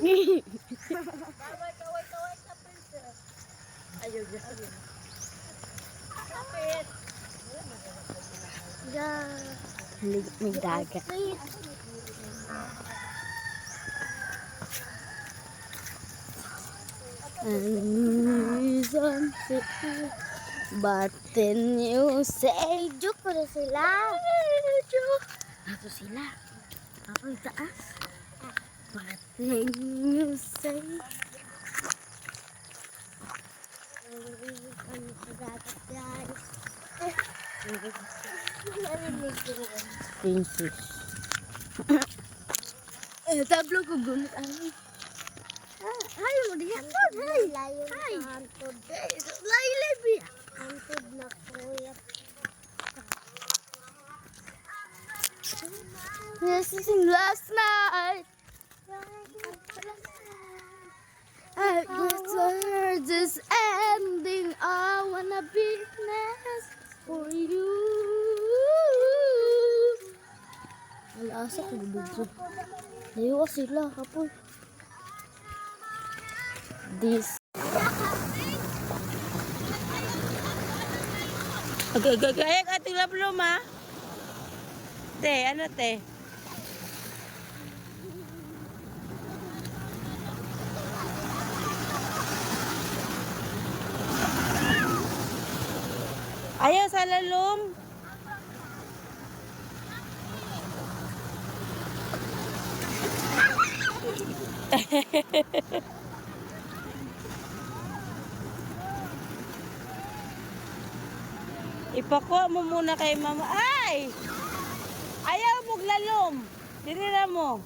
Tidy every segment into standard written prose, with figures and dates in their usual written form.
Kaway ka, princess. Ayun, ayun. Kapit. May dagat. But then you say, Joke pa na sila. ato sila. Ako yung taas. But then you say, Ano sa dagat, guys? princess. Tablo ko gumit ano. Hay mo diha. Hay. Layo Hi. na hantod. Lailay ya. Hantod na kuya. Yes, last night. I guess we're just ending. I wanna be next for you. Alasa ko dito. Layo sila kapoy. This. Gagagayag ating lablom ha. Te, ano te? Ayaw sa lalom. Ipakuha mo muna kay mama. Ay! Ayaw mo lalom. Dinira mo.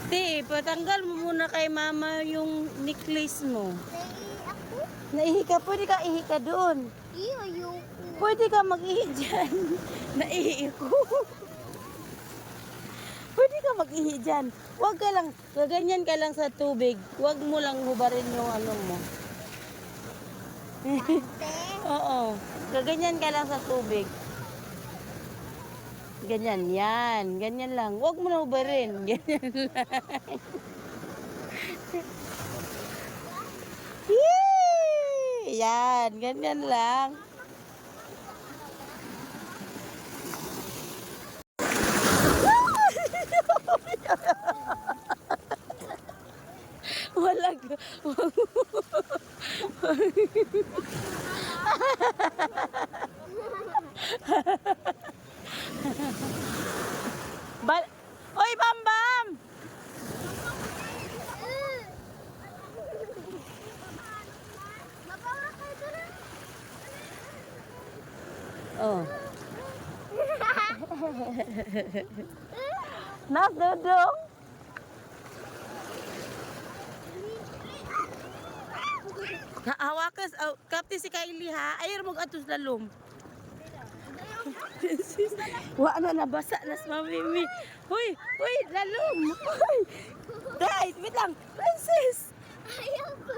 Di, patanggal mo muna kay mama yung necklace mo. Ako? Naihi ka, pwede ka ihi ka doon. Iyo. Pwede ka mag-ihi dyan. Naihi ko. Pwede ka mag-ihi dyan. Huwag ka lang, gaganyan ka lang sa tubig. Huwag mo lang hubarin yung ano mo. Oo. Gaganyan ka lang sa tubig. Ganyan, yan. Ganyan lang. Huwag mo na hubarin. Ganyan lang. Yee! Yan, ganyan lang. Wala ka. Oy, Bambam! Oh. Nas dudong. Hawakas, kapti si Kylie ha. Ayaw mo atos lalom. Wa na nabasa nas mamimi. Hoy, lalom. Hoy. Guys, wait lang. Princess. Ayaw ko.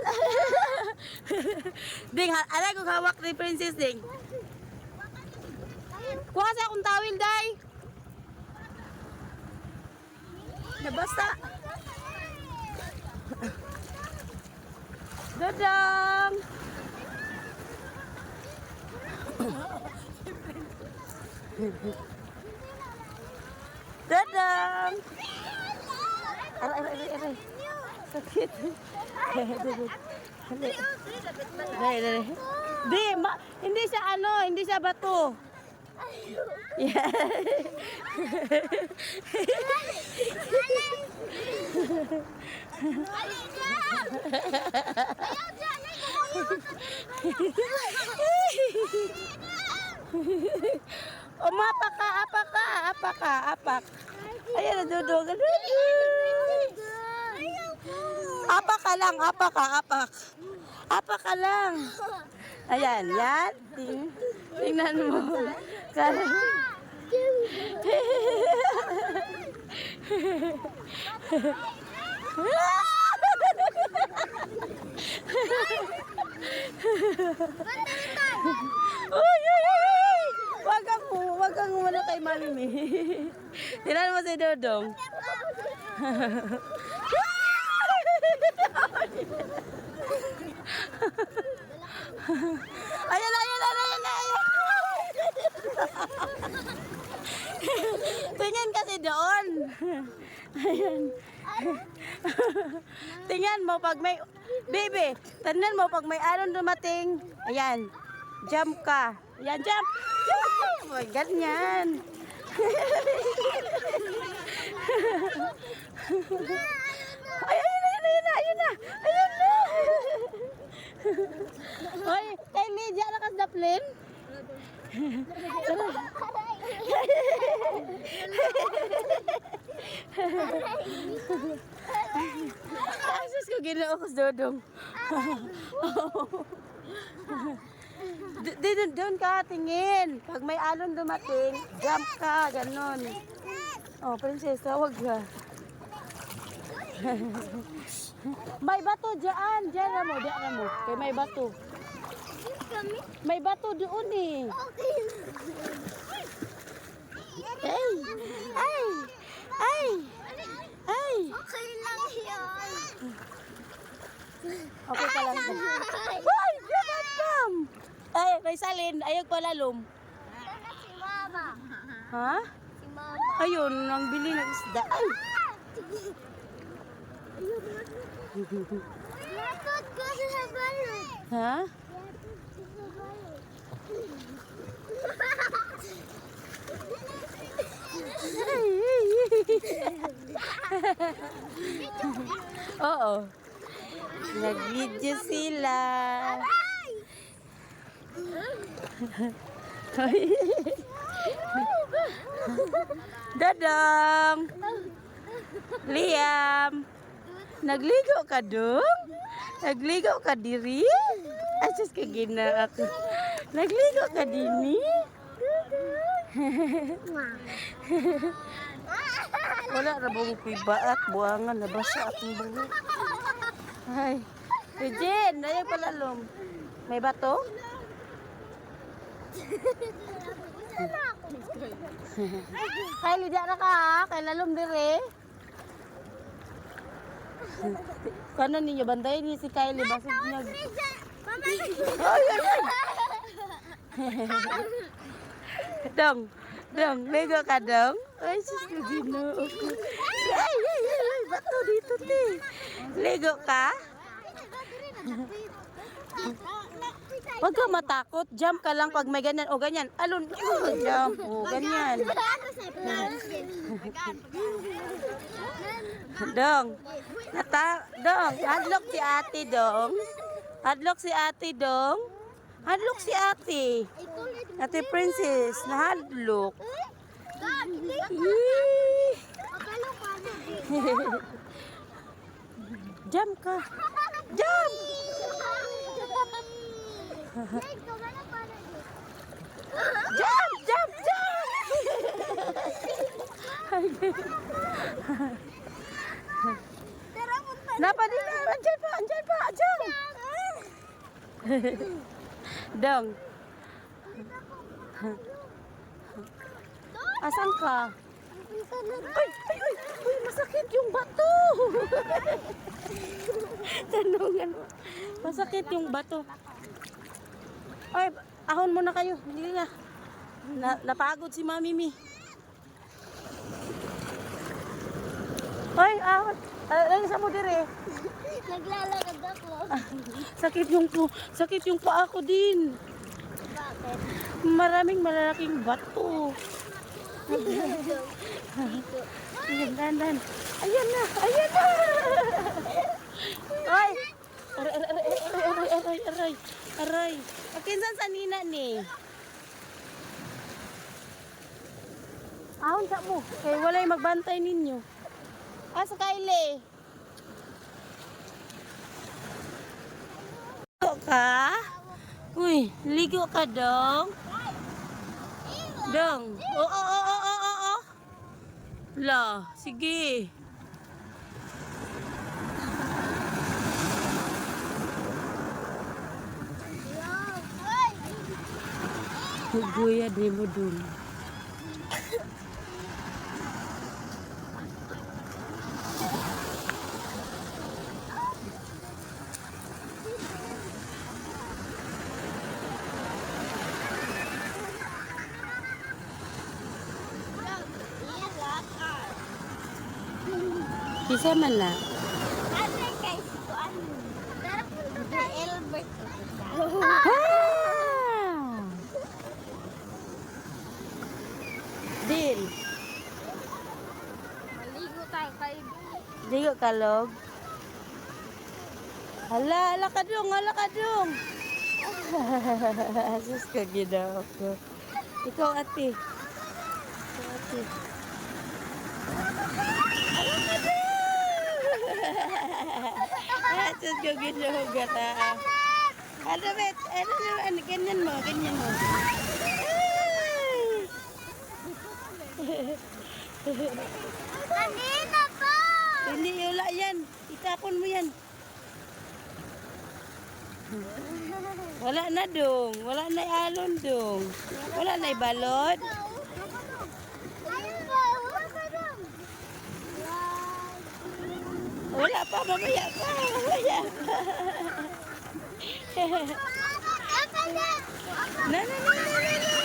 Ding, ala ko hawak ni Princess ding. Kuha sa akong tawil, day. Nabasa. Dadang. Dadang. Aray. Sakit. Hindi siya hindi siya bato. Yeah. Apak. Ayan, dudog. Apak ka lang. Apak ka lang. Ayan, yan. Tingnan mo. Uy! Mami Mi. Tingnan mo si Dodong. Ayan, ayan, ayan, ayan. Tingnan kasi doon. Ayan. Tingnan mo pag may... Baby, tingnan mo pag may alon dumating. Ayan. Jump ka. Ayan, jump. Jump. Oh, ganyan. Ayun na, ayun na, ayun na. Ayun na. Hoy, kay Lydia na kas daplin. Asus ko ginoo ko Dodong. Doon ka tingin. Pag may alon dumating, jump ka, ganon. Oh, princess, tawag ka. May bato dyan. Dyan na mo, dyan na mo. Kaya may bato. May bato doon eh. Ay! Ay! Ay! Ay! Okay lang yun. Okay ka lang. Ay! Jabam! Ay, Rizalyn, ayog pala lum. Ito na si Mama. Ha? Si Mama. Ayun, nang bili ng isda. Ay! Lapot ko sa balon. Ha? Oo. Nag-video sila. Dadang. Liam. Nagligo ka dong? Nagligo ka diri? Asus ka gina ako. Nagligo ka dini? Wala ra bang pibaat, buangan nabasa akong buhok. Ay. Eugene, ayun pala lum. May bato? Kay Lydia na ka, kay lalom dire. Kano ninyo bandayin niyo si Kylie basig niya. Ay, ay, ay. Dong, dong, ligo ka dong. Ay, sus ko ginoo ko. Ay, ay, ay, bato dito ti. Ligo ka? Huwag ka matakot. Jump ka lang pag may ganyan. O ganyan. Alon. Jump. O ganyan. Dong. Dong. Hadlock si ate, dong. Hadlock si ate, dong. Hadlock si ate. Ate Princess. Nahadlock. Jump ka. Jump. Jump, jump, jump. Napa din na? Andyan pa, andyan pa, andyan. Dong. Asan ka? Ay, ay, ay, ay, masakit yung bato. Tanungan mo. Masakit yung bato. Ay, ahon muna kayo. Hindi na. Napagod si Mami Mi. Ay, ahon. Ay, sa mo dire. Naglalakad ako. Sakit yung paa ko din. Bakit? Maraming malalaking bato. Ayan, dandan. Ayan na, ayan na. Ay. Aray. Kinsan sa nina ni? Ahon sa mo. Kaya walay magbantay ninyo. Sa Kylie. Ligo ka? Uy, ligo ka dong. Dong. Oo. La, sige. Guya di mo dun. Kisa man na. Ate, kay ko ano. Tara punta tayo. Albert. Ah! Deal. Maligo tayo kay Digo kalog. Hala, hala ka dong, hala ka dong. Sus ka ginawa ko. Ikaw ate. Ikaw ate. Hala ka dong. Sus ka ginawa ka. Ano bet? Ano, ganyan mo, ganyan mo. Kanina pa! Hindi, wala yan. Itapon mo yan. Wala na dong. Wala na alon dong. Wala na balod. Ayun ba? Wala ka dong. Wala pa, mamaya pa. Mamaya pa. Apa na? Na, na, na, na, na, na, na.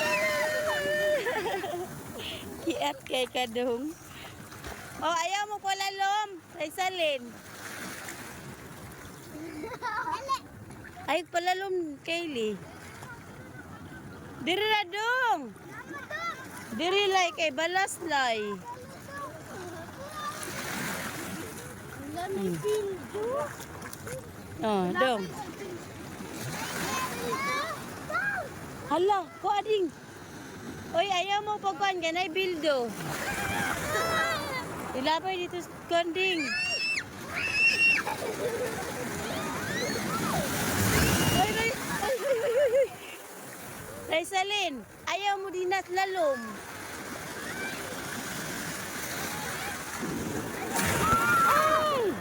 Kiat kay ka dong. Oh, ayaw mo pala lom. Ay salin. Ay palalom, Kaylee. Diri na dong. Diri lay kay balas lay. Oh, dong. Hala, ko ading. Oy, ayaw mo pagkuhan ganay bildo. Ilapay dito sa konding. Ay, ay, ay, ay, ay, ay. Raisalin, ayaw mo dinat lalom. Ay!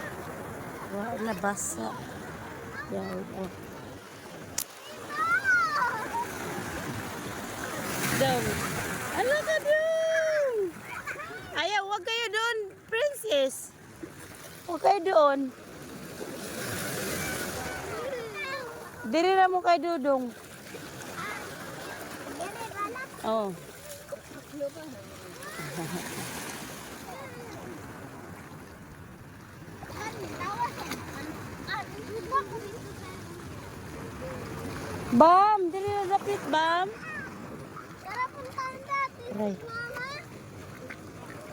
Wala na basa. Yaw, oh. Dong. Ala ka dong. Ayaw, huwag kayo doon, princess. Huwag kayo doon. Diri na mo kay Dudong. Oh. Bam, diri na dapit, Bam. Tara puntahan natin. Aray. Mama.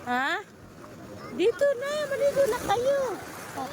Ha? Dito na, maligo na kayo. Oh.